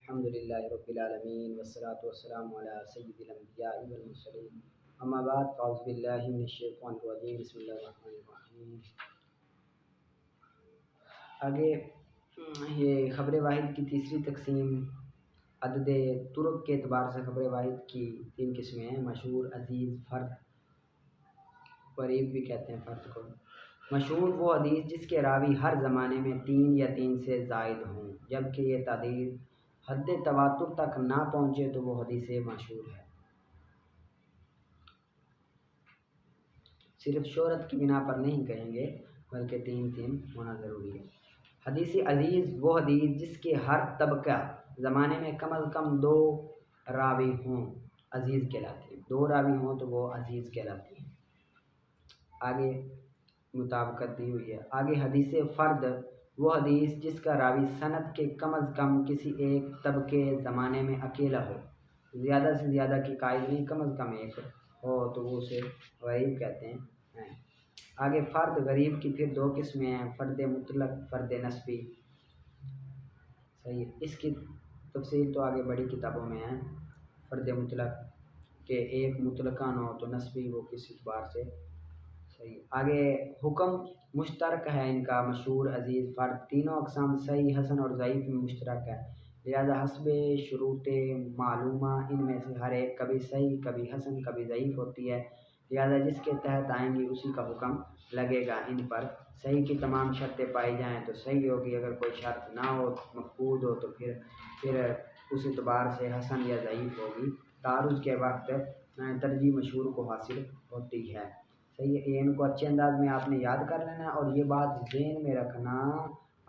अल्हम्दुलिल्लाहि रब्बिल आलमीन वस्सलातु वस्सलामु अला सय्यिदिल अंबियाइ वल मुरसलीन अम्मा बाद फ़अऊज़ु बिल्लाहि मिनश शैतानिर रजीम बिस्मिल्लाहिर रहमानिर रहीम। आगे ये ख़बर वाहिद की तीसरी तकसीम अदद तुरुक के एतबार से ख़बर वाहिद की तीन किस्में हैं। मशहूर, अज़ीज़, फ़र्द। ग़रीब भी कहते हैं फ़र्द को। मशहूर वो हदीस जिसके रावी हर ज़माने में 3 या 3 से ज़ायद हों, जबकि ये तादील हद तवातुर तक ना पहुँचे तो वो हदीस मशहूर है। सिर्फ शोहरत की बिना पर नहीं कहेंगे, बल्कि 3 होना ज़रूरी है। हदीस अज़ीज़ वो हदीस जिसके हर तबका ज़माने में कम अज़ कम 2 रावी हों, अज़ीज़ कहलाती है। 2 रावी हों तो वो अज़ीज़ कहलाती है। आगे मुताबिकत दी हुई है। आगे हदीस फ़र्द वो हदीस जिसका रावी सनद के कम अज़ कम किसी एक तबके ज़माने में अकेला हो, ज़्यादा से ज़्यादा की कायद नहीं, कम अज़ कम एक हो तो वो उसे ग़रीब कहते हैं। आगे फ़र्द गरीब की फिर 2 किस्में हैं, फ़र्द मुतलक, फ़र्द नस्बी। सही है, इसकी तफसील तो आगे बड़ी किताबों में है। फ़र्द मुतलक के एक मुतलकान हो तो नस्बी वो किस एतबार से सही। आगे हुक्म मुश्तरक है इनका, मशहूर, अज़ीज़, फ़र्द। तीनों अक़साम सही, हसन और ज़ईफ़ में मुश्तरक है। लिहाजा हस्बे शुरूते मालूमा इनमें से हर एक कभी सही, कभी हसन, कभी ज़ईफ़ होती है। लिहाजा जिसके तहत आएंगी उसी का हुक्म लगेगा। इन पर सही की तमाम शर्तें पाई जाएँ तो सही होगी, अगर कोई शर्त ना हो, मफकूद हो तो फिर उस एतबार से हसन या ज़ईफ़ होगी। तारुज़ के वक्त तरजीह मशहूर को हासिल होती है। सही है, ये इनको अच्छे अंदाज में आपने याद कर लेना और ये बात ज़हन में रखना,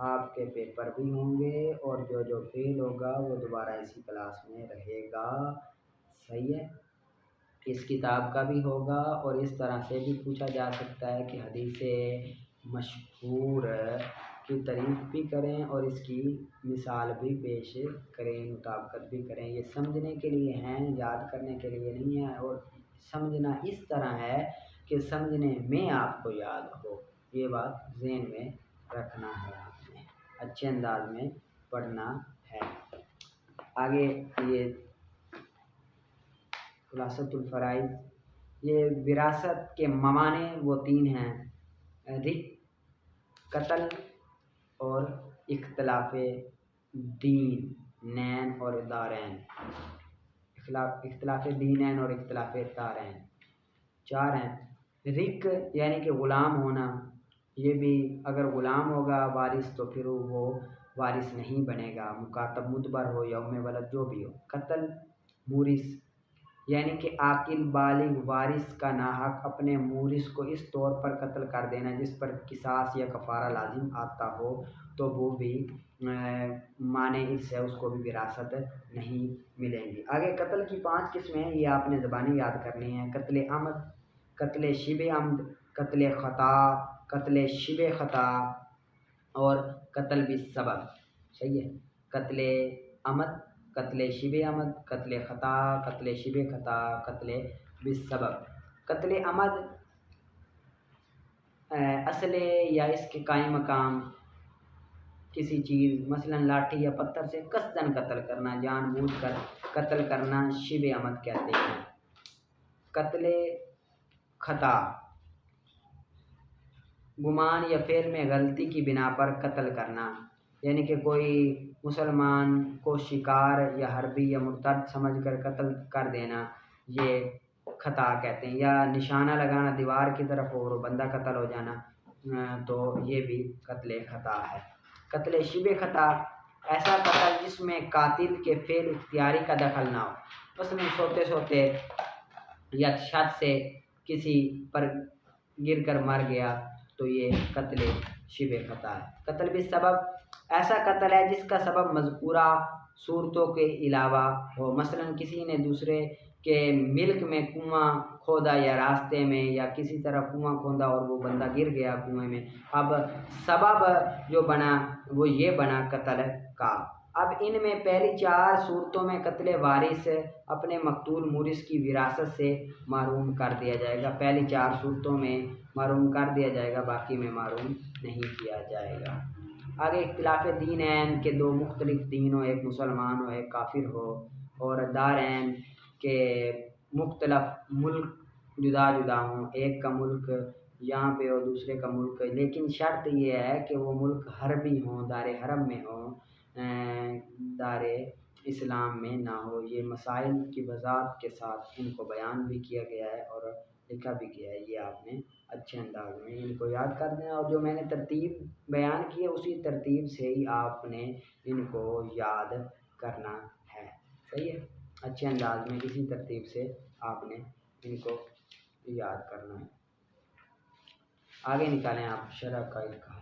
आपके पेपर भी होंगे और जो फेल होगा वो दोबारा इसी क्लास में रहेगा। सही है, इस किताब का भी होगा और इस तरह से भी पूछा जा सकता है कि हदीस मशहूर की तारीफ़ भी करें और इसकी मिसाल भी पेश करें, मुताबिकत भी करें। ये समझने के लिए हैं, याद करने के लिए नहीं है। और समझना इस तरह है कि समझने में आपको याद हो, ये बात ज़हन में रखना है। आपने अच्छे अंदाज में पढ़ना है। आगे ये खुलासतुल फ़राइज़, ये विरासत के मवाने वो 3 हैं, रिक, कत्ल और इख्तिलाफ़ दीन नैन और दारैन। इख्तिलाफ़ दीनैन और इख्तिलाफ़ दारैन 4 हैं। रिक यानी कि ग़ुलाम होना, ये भी अगर ग़ुलाम होगा वारिस तो फिर वो वारिस नहीं बनेगा, मुकातब मुतबर हो या उम्मे वलद जो भी हो। कत्ल मूरिस यानी कि आकिल बालिग वारिस का नाहक अपने मूरिस को इस तौर पर कत्ल कर देना जिस पर किसास या कफ़ारा लाजिम आता हो, तो वो भी माने इससे उसको भी विरासत नहीं मिलेंगी। आगे कत्ल की 5 किस्में हैं, ये आपने ज़बानी याद करनी है। कत्ल अमद, कत्ल शिबे अमद, कत्ल ख़ता, कत्ल शिबे ख़ता और कत्ल बिस्सबब। सही है, कत्ल अमद, कत्ल शिबे अमद, कत्ल ख़ता, कत्ल शिबे ख़ता, कत्ल बिस्सबब। कत्ल अमद असले या इसके कायम मकाम किसी चीज़ मसलन लाठी या पत्थर से कसदन कत्ल करना, जानबूझकर कत्ल करना, शिबे अमद कहते हैं। कत्ल ख़ता गुमान या फेल में गलती की बिना पर कत्ल करना, यानी कि कोई मुसलमान को शिकार या हरबी या मुर्तद समझकर कत्ल कर देना, ये ख़ता कहते हैं। या निशाना लगाना दीवार की तरफ और बंदा कत्ल हो जाना, तो ये भी कत्ल ख़ता है। कत्ल शिबे ख़ता ऐसा कत्ल जिसमें कातिल के फेल इख्तियारी का दखल ना हो, मसलन सोते सोते या छत से किसी पर गिरकर मर गया तो ये कत्ल शिबे ख़ता है। कत्ल बिस्सबब ऐसा कत्ल है जिसका सबब मज़कूरा सूरतों के अलावा हो, मसलन किसी ने दूसरे के मिल्क में कुआं खोदा या रास्ते में या किसी तरह कुआं खोदा और वो बंदा गिर गया कुएं में। अब सबब जो बना वो ये बना कत्ल का। अब इनमें पहली 4 सूरतों में कत्ल वारिस अपने मकतूल मूरिस की विरासत से महरूम कर दिया जाएगा। पहली 4 सूरतों में महरूम कर दिया जाएगा, बाकी में महरूम नहीं किया जाएगा। आगे इख्तिलाफ दीनैन के दो मुख्तलिफ दीन हो, एक मुसलमान हो एक काफिर हो, और दारैन के मुख्तलिफ मुल्क जुदा जुदा हों, एक का मुल्क यहाँ पे और दूसरे का मुल्क, लेकिन शर्त ये है कि वो मुल्क हरबी हों, दार हरम में हों, दार इस्लाम में ना हो। ये मसाइल की वजाहत के साथ इनको बयान भी किया गया है और लिखा भी गया है। ये आपने अच्छे अंदाज में इनको याद कर देना, और जो मैंने तरतीब बयान की है उसी तरतीब से ही आपने इनको याद करना है। सही है, अच्छे अंदाज में इसी तरतीब से आपने इनको याद करना है। आगे निकालें आप शरह कायद का।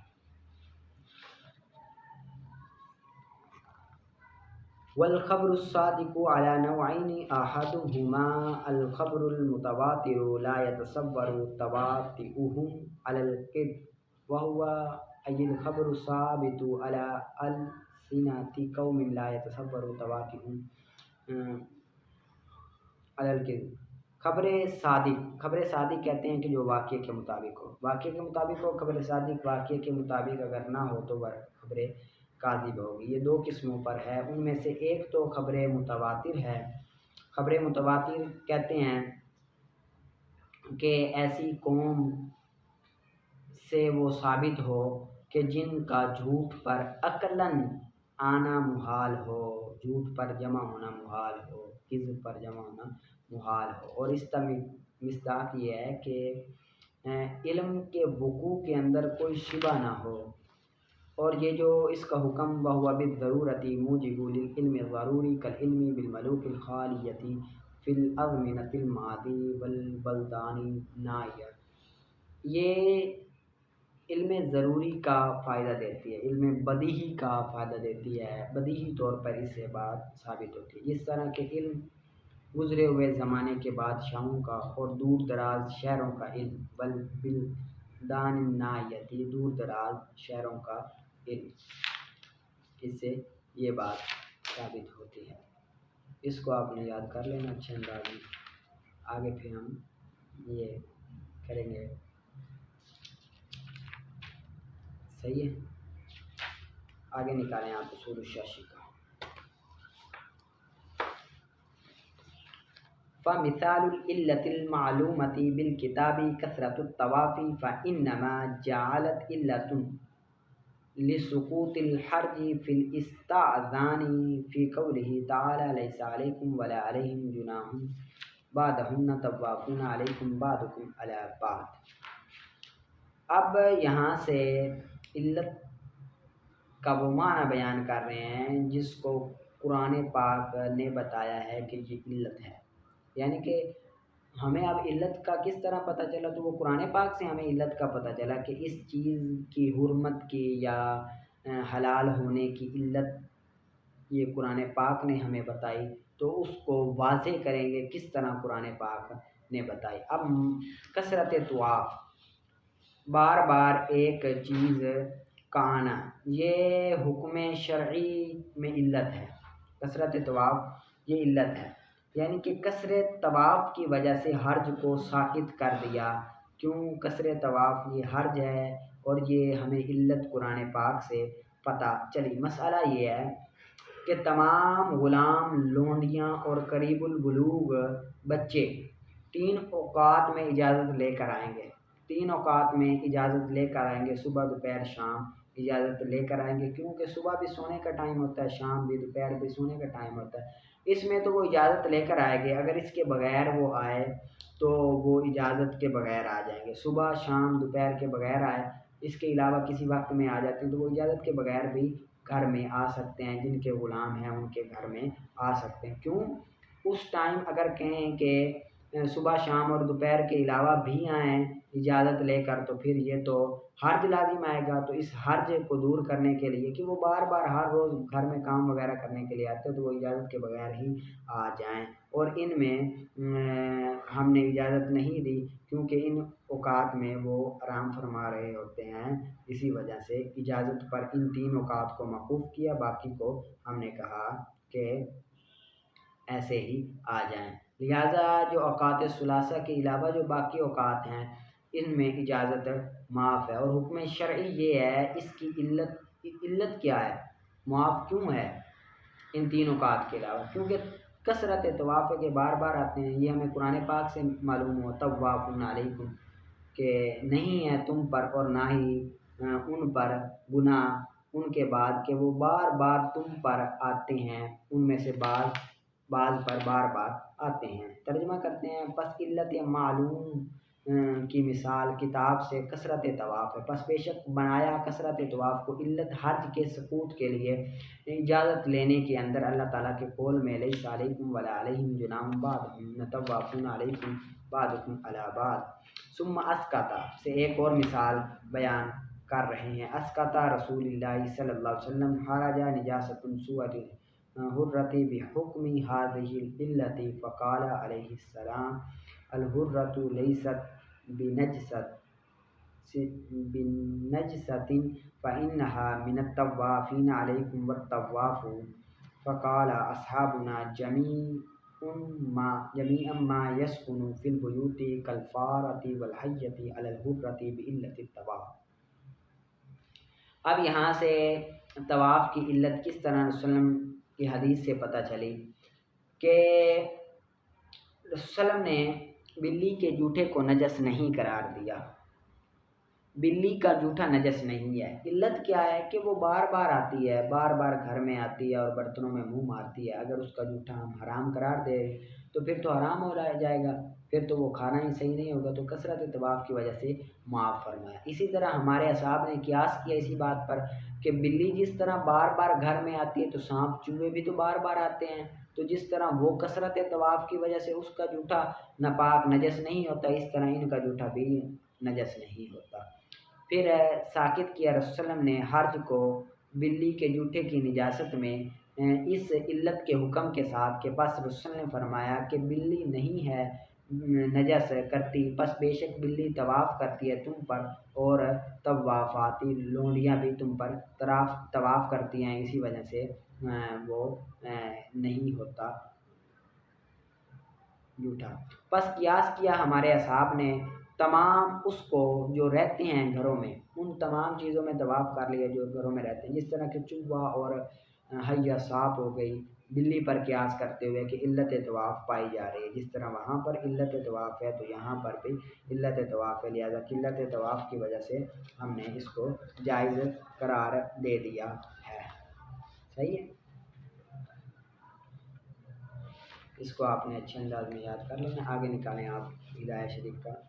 वल खबरु सादिकु अला नौअैनि अहदुहुमा अल खबरुल मुतवातिरु ला यतसव्वरु तवातिउहुम अलल किज़्ब व हुवा अय्युल खबरु साबितु अला अलसिनति कौमिन ला यतसव्वरु तवातिउहुम अलल किज़्ब। खबर सादिक कहते हैं कि जो वाक़े के मुताबिक हो, वाक़े के मुताबिक हो। खबर सादिक वाक़े के मुताबिक अगर ना हो तो वह खबर काज़िब होगी। ये दो किस्मों पर है, उनमें से एक तो खबर मुतवातिर है। खबर मुतवातिर कहते हैं कि ऐसी कौम से वो साबित हो कि जिनका झूठ पर अकलन आना मुहाल हो, झूठ पर जमा होना मुहाल हो, किज़्ब पर जमा होना मुहाल हो। और इसका मिस्दाक ये है कि इल्म के वकू के अंदर कोई शिबा ना हो। और ये जो इसका हुक्म वहुवा बिज़रूरति मूजिबुल इल्मि ज़रूरी कल इल्मि बिल मलूकिल खालियति फिल अज़मिनतिल मादी वल बल्दानी नाया, ये इल्म ज़रूरी का फ़ायदा देती है, इल्म बदीही का फ़ायदा देती है। बदीही तौर पर इससे बात साबित होती है। जिस तरह के इल्म गुज़रे हुए ज़माने के बादशाहों का और दूर दराज शहरों का इल्म, बल बिल्दान नायती, दूर दराज शहरों का इल्म, इससे ये बात साबित होती है। इसको आपने याद कर लेना अच्छे अंदाज में। आगे फिर हम ये करेंगे। सही है, आगे निकालें आप उसूल शाशी का। फ़मिसालुल इल्लतिल मालूमति बिल किताबी कसरतुत तवाफ़ी फ़इन्नमा जअलत इल्लतुन लिसुक़ूतिल हर्जी फिल इस्ताज़ानी फ़ी क़ौलिही तआला लैसा अलैकुम वला अलैहिम जुनाहुन बादहुन्ना तव्वाफ़ूना अलैकुम बादुकुम अला बाद। अब यहाँ से इल्लत का वो माना बयान कर रहे हैं जिसको कुरान पाक ने बताया है कि ये इल्लत है। यानी कि हमें अब इल्लत का किस तरह पता चला, तो वो कुरान पाक से हमें इल्लत का पता चला कि इस चीज़ की हुर्मत की या हलाल होने की इल्लत ये कुरान पाक ने हमें बताई। तो उसको वाज़ेह करेंगे किस तरह कुरान पाक ने बताई। अब कसरत तवाफ़, बार बार एक चीज़ का आना, ये हुक्म शरई में इल्लत है। कसरत तवाफ़ ये इल्लत है, यानी कि कसरत तवाफ़ की वजह से हर्ज को साकित कर दिया। क्यों कसरत तवाफ़ ये हर्ज है और ये हमें इल्लत कुरान पाक से पता चली। मसला ये है कि तमाम ग़ुलाम, लोंडियाँ और करीबुल बुलूग बच्चे 3 औक़ात में इजाज़त लेकर आएंगे। 3 औक़ात में इजाज़त लेकर आएंगे, सुबह दोपहर शाम इजाज़त लेकर आएंगे। क्योंकि सुबह भी सोने का टाइम होता है, शाम भी दोपहर भी सोने का टाइम होता है। इसमें तो वो इजाज़त लेकर आएंगे। अगर इसके बग़ैर वो आए तो वो इजाज़त के बग़ैर आ जाएंगे। सुबह शाम दोपहर के बग़ैर आए, इसके अलावा किसी वक्त में आ जाते हैं तो वो इजाज़त के बग़ैर भी घर में आ सकते हैं। जिनके ग़ुलाम हैं उनके घर में आ सकते हैं। क्यों उस टाइम अगर कहें कि सुबह शाम और दोपहर के अलावा भी आएँ इजाज़त लेकर, तो फिर ये तो हर्ज लाजिम आएगा। तो इस हर्ज को दूर करने के लिए कि वो बार बार हर रोज़ घर में काम वगैरह करने के लिए आते हैं, तो वो इजाज़त के बगैर ही आ जाएं। और इनमें हमने इजाज़त नहीं दी क्योंकि इन औक़ात में वो आराम फरमा रहे होते हैं। इसी वजह से इजाज़त पर इन 3 औक़ात को मौक़ूफ़ किया, बाकी को हमने कहा कि ऐसे ही आ जाएं। लिहाजा जो औक़ात सुलासा के अलावा जो बाकी औक़ात हैं इनमें इजाज़त माफ़ है। और हुक्म शरई ये है, इसकी इल्लत इल्लत क्या है, मुआफ़ क्यों है इन तीन औकात के अलावा? क्योंकि कसरत तवाफ़ के बार बार आते हैं। ये हमें कुरान पाक से मालूम हो, तव्वाफ़ुन अलैकुम, कि नहीं है तुम पर और ना ही उन पर गुनाह उनके बाद के वो बार बार तुम पर आते हैं, उनमें से बाज पर बार बार आते हैं। तर्जुमा करते हैं, पस इल्लत या मालूम की मिसाल किताब से कसरत तवाफ़ है। पस बेशक बनाया कसरत तवाफ़ को इल्लत हर्ज के सकूत के लिए इजाज़त लेने के अंदर अल्लाह ताला के कौल में लैसा अलैकुम वला अलैहिम जुनाहुम बादुहुम तवाफ़ून अलैकुम बादुकुम अला बाद। सुम्मा अस्कता से एक और मिसाल बयान कर रहे हैं। अस्कता रसूलुल्लाह सल्लल्लाहु अलैहि वसल्लम हराजा निजासतुन सुअति हुर्रति बिहुक्मी हाज़िहिल इल्लति फ़क़ाल अलैहिस्सलाम अल हुर्रतु लैसत बिनजसतिन फ़इन्नहा मिनत तव्वाफ़ीन अलैकुम वत्तव्वाफ़ू फ़क़ाल अस्हाबुना जमीअन मा यस्कुनु फ़िल बुयूति कल फ़ारति वल हय्यति अलल हुर्रति बिइल्लति तवाफ़। अब यहाँ से तवाफ़ की इल्लत किस तरह रसूलुल्लाह की हदीस से पता चली कि रसूलुल्लाह ने बिल्ली के जूठे को नजस नहीं करार दिया। बिल्ली का जूठा नजस नहीं है। इल्लत क्या है कि वो बार बार आती है, बार बार घर में आती है और बर्तनों में मुंह मारती है। अगर उसका जूठा हम हराम करार दे तो फिर तो हराम हो जाएगा, फिर तो वो खाना ही सही नहीं होगा। तो कसरत तवाफ़ की वजह से माफ़ फरमाया। इसी तरह हमारे असहाब ने कियास किया इसी बात पर कि बिल्ली जिस तरह बार बार घर में आती है तो सांप चूहे भी तो बार बार आते हैं। तो जिस तरह वो कसरत तवाफ़ की वजह से उसका जूठा नापाक नजस नहीं होता, इस तरह इनका जूठा भी नजस नहीं होता। फिर साकित किया रसूलुल्लाह ने हर्ज को बिल्ली के जूठे की निजासत में इस इल्लत के हुक्म के साथ के बस रसूलुल्लाह ने फरमाया कि बिल्ली नहीं है नजस करती, बस बेशक बिल्ली तवाफ़ करती है तुम पर और तवाफ़ाती लोंडियाँ भी तुम पर तवाफ़ करती हैं, इसी वजह से वो नहीं होता जूठा। बस कियास किया हमारे असहाब ने तमाम उसको जो रहते हैं घरों में, उन तमाम चीज़ों में तवाफ़ कर लिया जो घरों में रहते हैं, जिस तरह के चूहा और हय्या सांप हो गई, बिल्ली पर कियास करते हुए कि इल्लत तवाफ़ पाई जा रही है। जिस तरह वहाँ पर इल्लत तवाफ़ है तो यहाँ पर भी इल्लत तवाफ़ है, लिहाजा किल्लत तवाफ़ की वजह से हमने इसको जायज़ करार दे दिया है। सही है, इसको आपने अच्छे अंदाज में याद कर लेना। आगे निकालें आप हिदायत शरीफ का।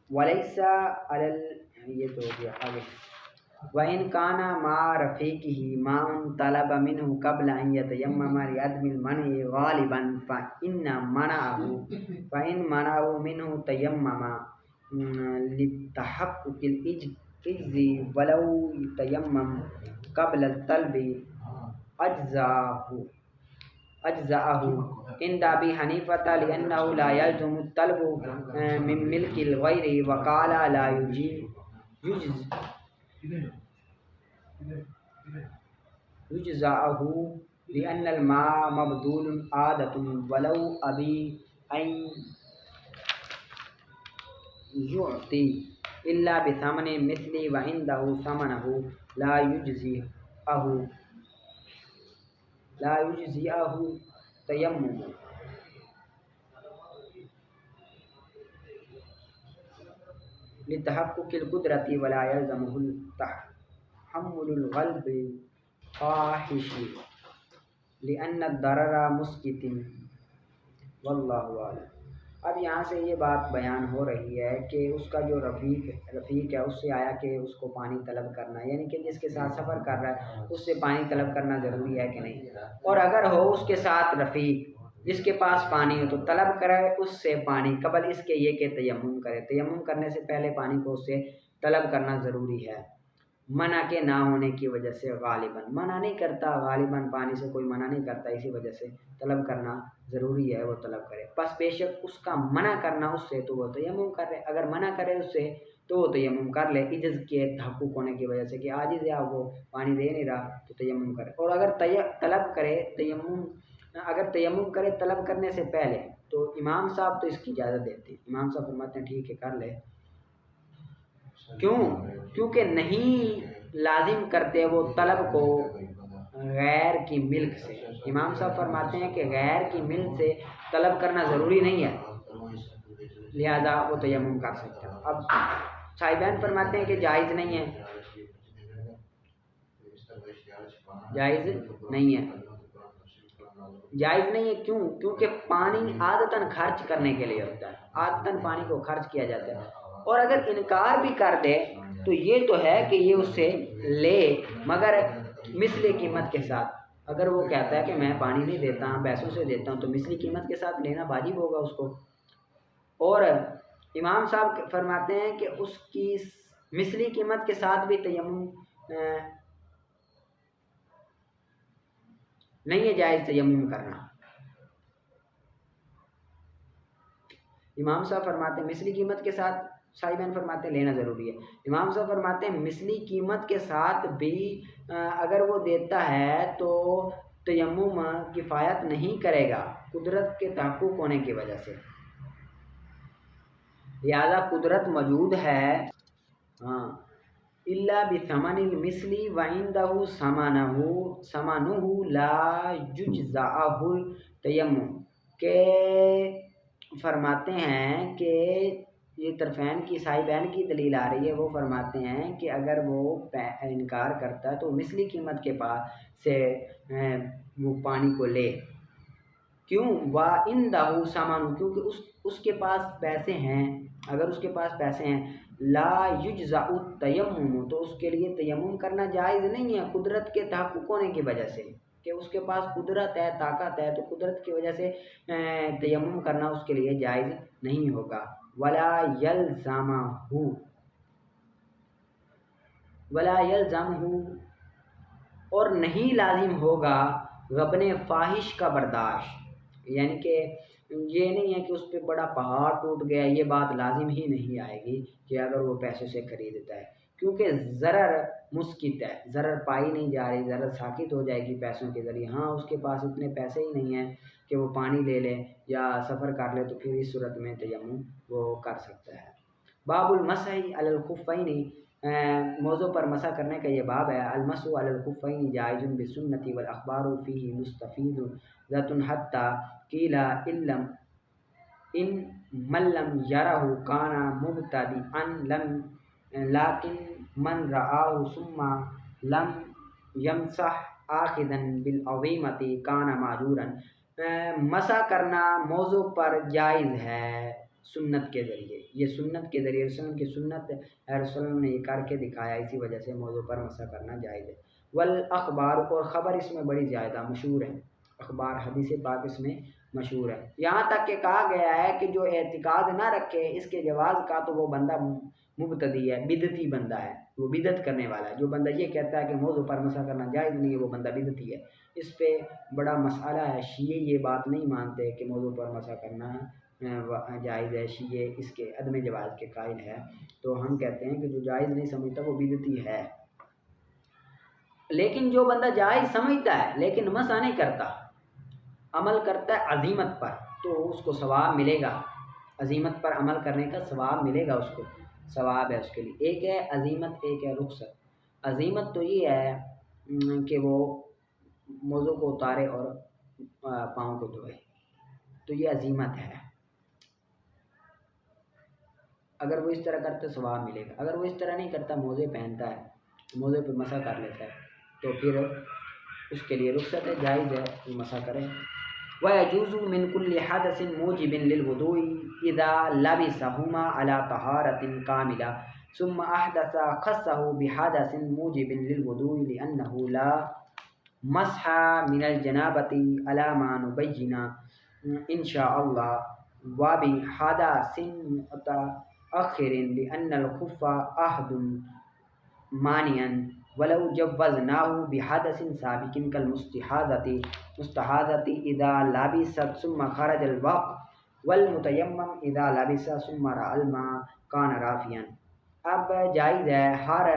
वलैसा अलल, ये तो हो गया। आगे वइन काना मा रफ़ीक़िही माउन तलब मिन्हु क़ब्ल अन यतयम्मम लिअदमिल मनइ ग़ालिबन फ़इन मनअहु मिन्हु तयम्मम लितहक़्क़ुक़िल इज्ज़ि वलौ तयम्मम क़ब्ल तलबि अज्ज़अहु इंद अबी हनीफ़ता लिअन्नहु ला यल्ज़ुमु तलबु मिन मिल्किल ग़ैरि व क़ाल ला युज्ज़अहु लिअन्नल मा मबदूलुन आदतुन वलौ अबी अन युअति इल्ला बिथमनि मिस्ली व इंदहु समनहु ला युज्ज़िअहु तयम्मुम। लितहक़्क़ुक़िल क़ुदरति वला यल्ज़मुहुल तहम्मुलुल ग़ल्बिल फ़ाहिशि लिअन्नद दररा मुस्कितिन वल्लाहु आलम। अब यहाँ से ये बात बयान हो रही है कि उसका जो रफ़ीक है उससे आया कि उसको पानी तलब करना, यानी कि जिसके साथ सफ़र कर रहा है उससे पानी तलब करना ज़रूरी है कि नहीं। और अगर हो उसके साथ रफ़ीक जिसके पास पानी हो तो तलब करे उससे पानी कबल इसके ये कि तयम्मुम करे। तयम्मुम करने से पहले पानी को उससे तलब करना ज़रूरी है, मना के ना होने की वजह से। गालिबन मना नहीं करता, गालिबन पानी से कोई मना नहीं करता, इसी वजह से तलब करना ज़रूरी है, वो तलब करे। बस बेशक उसका मना करना उससे तो वो तयम्मुम कर ले, अगर मना करे उससे तो वो तयम्मुम कर ले, इज्ज़त के तहक़्क़ुक़ होने की वजह से कि आजिज़ या वो पानी दे नहीं रहा तो तयम्मुम करे। और अगर तलब करे तयम्मुम, अगर तयम्मुम करे तलब करने से पहले तो इमाम साहब तो इसकी इजाज़त देते हैं। इमाम साहब फरमाते हैं ठीक है कर ले। क्यों? क्योंकि नहीं लाजिम करते वो तलब को गैर की मिल्क से। इमाम साहब फरमाते हैं कि गैर की मिल्क से तलब करना ज़रूरी नहीं है, लिहाजा वो तयम्मुम कर सकता है। अब साहिबान फरमाते हैं कि जायज़ नहीं है, जायज़ नहीं है। जायज़ नहीं है क्यों? क्योंकि पानी आदतन खर्च करने के लिए होता है, आदतन पानी को खर्च किया जाता है। और अगर इनकार भी कर दे तो ये तो है कि ये उससे ले, मगर मिसली कीमत के साथ। अगर वो कहता है कि मैं पानी नहीं देता, पैसों से देता हूँ, तो मिसली कीमत के साथ लेना वाजिब होगा उसको। और इमाम साहब फरमाते हैं कि उसकी मिसली कीमत के साथ भी तयम्मुम नहीं है जायज़ तयम्मुम करना। इमाम साहब फरमाते हैं मिसली कीमत के साथ, साहिबान फरमाते हैं लेना ज़रूरी है। इमाम साहब फरमाते हैं मिसली कीमत के साथ भी अगर वो देता है तो तयम्मुम किफ़ायत नहीं करेगा कुदरत के तहक़्क़ुक़ होने की वजह से। लिहाजा कुदरत मौजूद है, हाँ, इल्ला बिसमनिल मिसली व इंदहु समानुहु ला युज्ज़अहुल तयम्मुम के फरमाते हैं कि ये तरफ़ैन की साहिबैन की दलील आ रही है। वो फरमाते हैं कि अगर वो इनकार करता है तो मिसली कीमत के पास से वो पानी को ले। क्यों? वा इंदहु समानु, क्योंकि उसके पास पैसे हैं। अगर उसके पास पैसे हैं, ला युज्ज़अु तयम्मुम, तो उसके लिए तयम्मुम करना जायज़ नहीं है कुदरत के तहक़्क़ुक़ होने की वजह से, कि उसके पास कुदरत है, ताकत है, तो कुदरत की वजह से तयम्मुम करना उसके लिए जायज़ नहीं होगा। वला यल्ज़महु, और नहीं लाजिम होगा गबने फ़ाहिश का बर्दाश्त। यानी कि ये नहीं है कि उस पर बड़ा पहाड़ टूट गया, ये बात लाजिम ही नहीं आएगी कि अगर वो पैसों से ख़रीदता है, क्योंकि ज़रर मुस्कित है, ज़रर पाई नहीं जा रही, ज़रर साकित हो जाएगी पैसों के ज़रिए। हाँ, उसके पास इतने पैसे ही नहीं हैं कि वो पानी ले ले या सफ़र कर ले, तो फिर इस सूरत में तयम्मुम वो कर सकता है। बाबुल मसही अलल खुफ़ैनी, मौज़ू पर मसा करने का ये बाब है। अलमसु अलल खुफ़ैनी जाइज़ुन बिसुन्नति वल अख़बारु फ़ीही मुस्तफ़ीदुन ज़ातुन हत्ता क़ीला इल्लम इन मल्लम यरहु काना मुब्तदिअन लम लाकिन मन रआहु सुम्मा लम यमसह आखिदन बिल अज़ीमति काना माजूरन। मसा करना मौज़ू पर जायज़ है सुन्नत के ज़रिए। ये सुन्नत के ज़रिए रसूल की सुन्नत है, रसूल ने ये करके दिखाया, इसी वजह से मौज़ू पर मसा करना जायज़ है। वल अख़बार, और ख़बर इसमें बड़ी ज़्यादा मशहूर है। अख़बार हदीस पाक इसमें मशहूर है। यहाँ तक कि कहा गया है कि जो एतिकाद ना रखे इसके जवाज़ का, तो वो बंदा मुब्तदी है, बिदती बंदा है, वो बिदत करने वाला है। जो बंदा ये कहता है कि मौज़ू पर मसा करना जायज़ नहीं है, वो बंदा बिदती है। इस पे बड़ा मसला है। शिये ये बात नहीं मानते कि मौज़ू पर मसा करना जायज़ है, शिये इसके अदम जवाज़ के कायल है। तो हम कहते हैं कि जो जायज़ नहीं समझता वो बिदती है। लेकिन जो बंदा जायज़ समझता है लेकिन मसा नहीं करता, अमल करता है अज़ीमत पर, तो उसको सवाब मिलेगा। अज़ीमत पर अमल करने का सवाब मिलेगा, उसको सवाब है उसके लिए। एक है अज़ीमत, एक है रुख़सत। अज़ीमत तो ये है कि वो मौज़ू को उतारे और पाँव को धोए, तो ये अज़ीमत है। अगर वो इस तरह करता सवाब मिलेगा। अगर वो इस तरह नहीं करता, मोज़े पहनता है, मोज़े पे मसा कर लेता है, तो फिर उसके लिए रुख़सत है, जायज़ है, वो मसा करें। व यजूज़ु मिन कुल्लि हदसिन मूजिबिन लिलवुदूइ इज़ा लबिसहुमा अला तहारतिन कामिला सुम्मा अहदसा खस्सहु बिहदसिन मूजिबिन लिलवुदूइ लिअन्नहु ला मस्हा मिनल जनाबति अला मा नुबय्यिना इंशाअल्लाह व बिहदसिन मुतअख़्खिरिन लिअन्नल खुफ़्फ़ अहदुन मानियन वलौ जव्वज़नाहु बिहदसिन साबिकिन कल मुस्तहाज़ति इज़ा लबिसत सुम्मा खरजल वक़्त वल मुतयम्मम इज़ा लबिसा सुम्मा रअल मा कान राफ़ियन। अब जायज़ है हर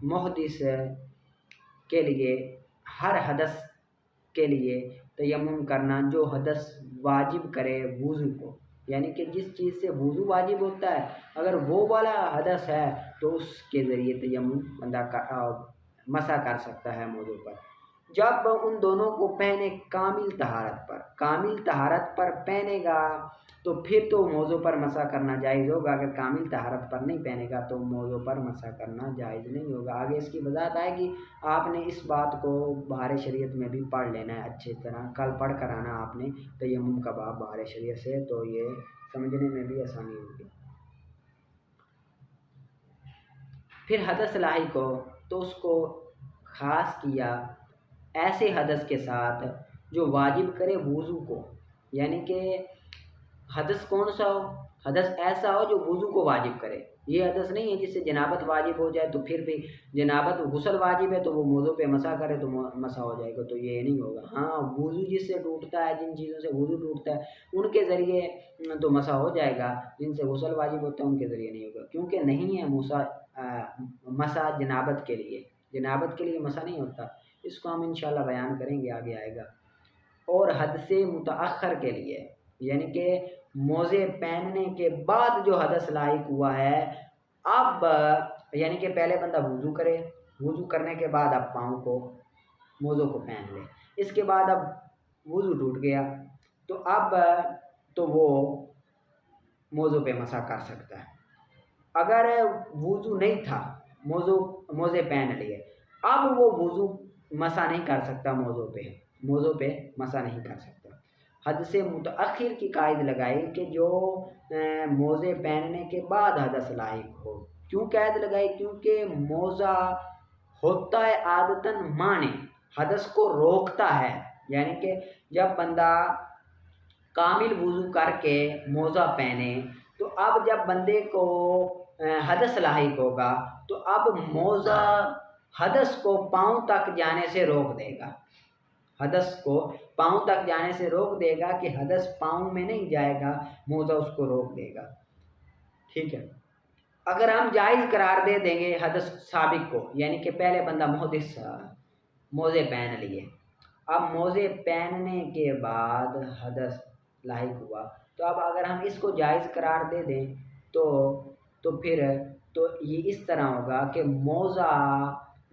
मुहदिस के लिए, हर हदस के लिए तयम्मुम करना, जो हदस वाजिब करे वुज़ू को, यानी कि जिस चीज़ से वुज़ू वाजिब होता है अगर वो वाला हदस है तो उसके ज़रिए तयम्मुम बंदा मसा कर सकता है मौजू पर। जब उन दोनों को पहने कामिल तहारत पर पहनेगा तो फिर तो मौजू पर मसा करना जायज़ होगा। अगर कामिल तहारत पर नहीं पहनेगा तो मौजू पर मसा करना जायज़ नहीं होगा। आगे इसकी वजाहत आएगी। आपने इस बात को बहार शरीयत में भी पढ़ लेना है अच्छी तरह, कल पढ़ कर आना आपने तयम्मुम का बाब बहार शरीयत से, तो ये समझने में भी आसानी होगी। फिर हदस लाहिक हो तो उसको ख़ास किया ऐसे हदस के साथ जो वाजिब करे वुज़ू को, यानी कि हदस कौन सा हो, हदस ऐसा हो जो वुज़ू को वाजिब करे। ये हदस नहीं है जिससे जनाबत वाजिब हो जाए तो फिर भी जनाबत गुस्ल वाजिब है तो वो मौजू पे मसा करे तो मसा हो जाएगा, तो ये नहीं होगा। हाँ, वुज़ू जिससे टूटता है, जिन चीज़ों से वुज़ू टूटता है उनके ज़रिए तो मसा हो जाएगा, जिनसे गुस्ल वाजिब होता है उनके ज़रिए नहीं होगा, क्योंकि नहीं है मसा जनाबत के लिए मसा नहीं होता। इसको हम इंशाल्लाह बयान करेंगे, आगे आएगा। और हद से मुतअख्खर के लिए, यानी कि मोज़े पहनने के बाद जो हदस लायक हुआ है, अब यानी कि पहले बंदा वुज़ू करे, वुज़ू करने के बाद अब पाँव को मोज़ों को पहन ले, इसके बाद अब वुज़ू टूट गया तो अब तो वो मोज़ों पे मसा कर सकता है। अगर वुज़ू नहीं था, मोज़े पहन लिए, अब वो वुज़ू मसा नहीं कर सकता, मोज़ों पे मसा नहीं कर सकता। हद से मुतअख्खिर की कायद लगाई कि जो मोज़े पहनने के बाद हदस लायक हो। क्यों कायद लगाई? क्योंकि मोज़ा होता है आदतन माने, हदस को रोकता है, यानी कि जब बंदा कामिल वुज़ू करके मोज़ा पहने तो अब जब बंदे को हदस लाहिक होगा तो अब मोज़ा हदस को पाँव तक जाने से रोक देगा, हदस को पाँव तक जाने से रोक देगा कि हदस पाँव में नहीं जाएगा, मोज़ा उसको रोक देगा। ठीक है, अगर हम जायज़ करार दे देंगे हदस साबिक को, यानी कि पहले बंदा मोज़े पहन लिए, अब मोज़े पहनने के बाद हदस लाहिक हुआ तो अब अगर हम इसको जायज़ करार दे दें तो फिर तो ये इस तरह होगा कि मोज़ा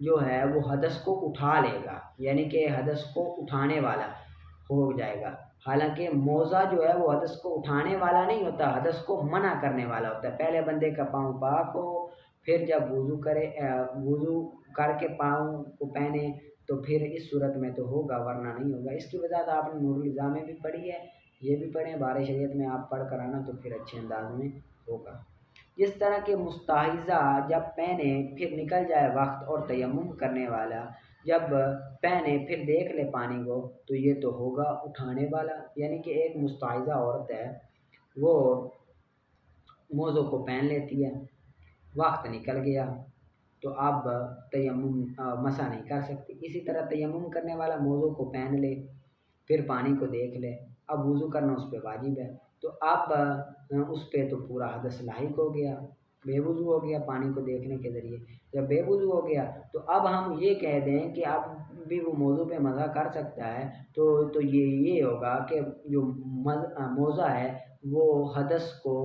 जो है वो हदस को उठा लेगा, यानी कि हदस को उठाने वाला हो जाएगा। हालांकि मोज़ा जो है वो हदस को उठाने वाला नहीं होता, हदस को मना करने वाला होता है। पहले बंदे का पाँव पाक हो, फिर जब वुज़ू करे, वुज़ू करके पाँव को पहने तो फिर इस सूरत में तो होगा, वरना नहीं होगा। इसकी वजह आपने नूरुल इज़ा में भी पढ़ी है, ये भी पढ़ें, बहार शरीयत में आप पढ़ कर आना तो फिर अच्छे अंदाज में होगा। जिस तरह के मुस्ताहिज़ा जब पहने फिर निकल जाए वक्त और तयम्मुम करने वाला जब पहने फिर देख ले पानी को तो ये तो होगा उठाने वाला, यानी कि एक मुस्ताहिज़ा औरत है वो मोज़ों को पहन लेती है, वक्त निकल गया तो अब तयम्मुम मसा नहीं कर सकती। इसी तरह तयम्मुम करने वाला मोज़ों को पहन ले फिर पानी को देख ले, अब वुज़ू करना उस पर वाजिब है तो अब उस पर तो पूरा हदस लाहिक हो गया, बेवुज़ू हो गया पानी को देखने के ज़रिए। जब बेवुज़ू हो गया तो अब हम ये कह दें कि अब भी वो मौज़ू पे मज़ा कर सकता है तो ये होगा कि जो मोज़ा है वो हदस को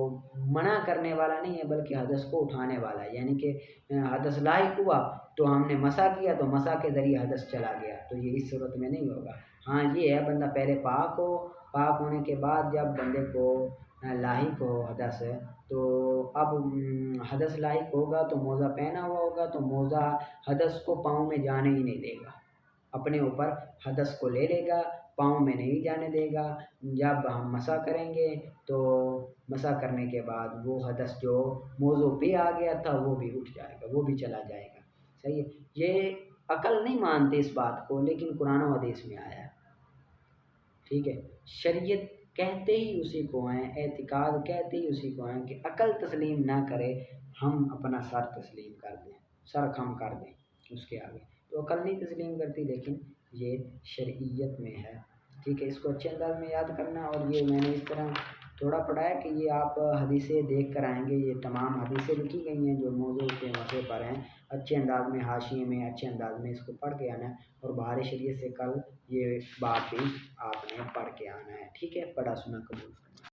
मना करने वाला नहीं है बल्कि हदस को उठाने वाला है, यानी कि हदस लाहिक हुआ तो हमने मसा किया तो मसा के ज़रिए हदस चला गया, तो ये इस सूरत में नहीं होगा। हाँ, ये है बंदा पहले पाक हो, पाक होने के बाद जब बंदे को लाहिक हो हदस तो अब हदस लाहिक होगा तो मोज़ा पहना हुआ होगा तो मोज़ा हदस को पाँव में जाने ही नहीं देगा, अपने ऊपर हदस को ले लेगा, पाँव में नहीं जाने देगा। जब हम मसा करेंगे तो मसा करने के बाद वो हदस जो मोज़ों पे आ गया था वो भी उठ जाएगा, वो भी चला जाएगा। सही है, ये अकल नहीं मानते इस बात को, लेकिन कुरान और हदीस में आया। ठीक है, शरीयत कहते ही उसी को हैं, एतिकाद कहते ही उसी को हैं कि अकल तस्लीम ना करे, हम अपना सर तस्लीम कर दें, सर खम कर दें उसके आगे, तो अकल नहीं तस्लीम करती, लेकिन ये शरीयत में है। ठीक है, इसको अच्छे अंदाज में याद करना। और ये मैंने इस तरह थोड़ा पढ़ा है कि ये आप हदीसें देख कर आएंगे। ये तमाम हदीसें लिखी गई हैं जो मौजू के मसले पर हैं, अच्छे अंदाज में, हाशिए में अच्छे अंदाज में इसको पढ़ के आना है। और बाहर शरीयत से कल ये बात भी आपने पढ़ के आना है। ठीक है, पढ़ा सुना कबूल।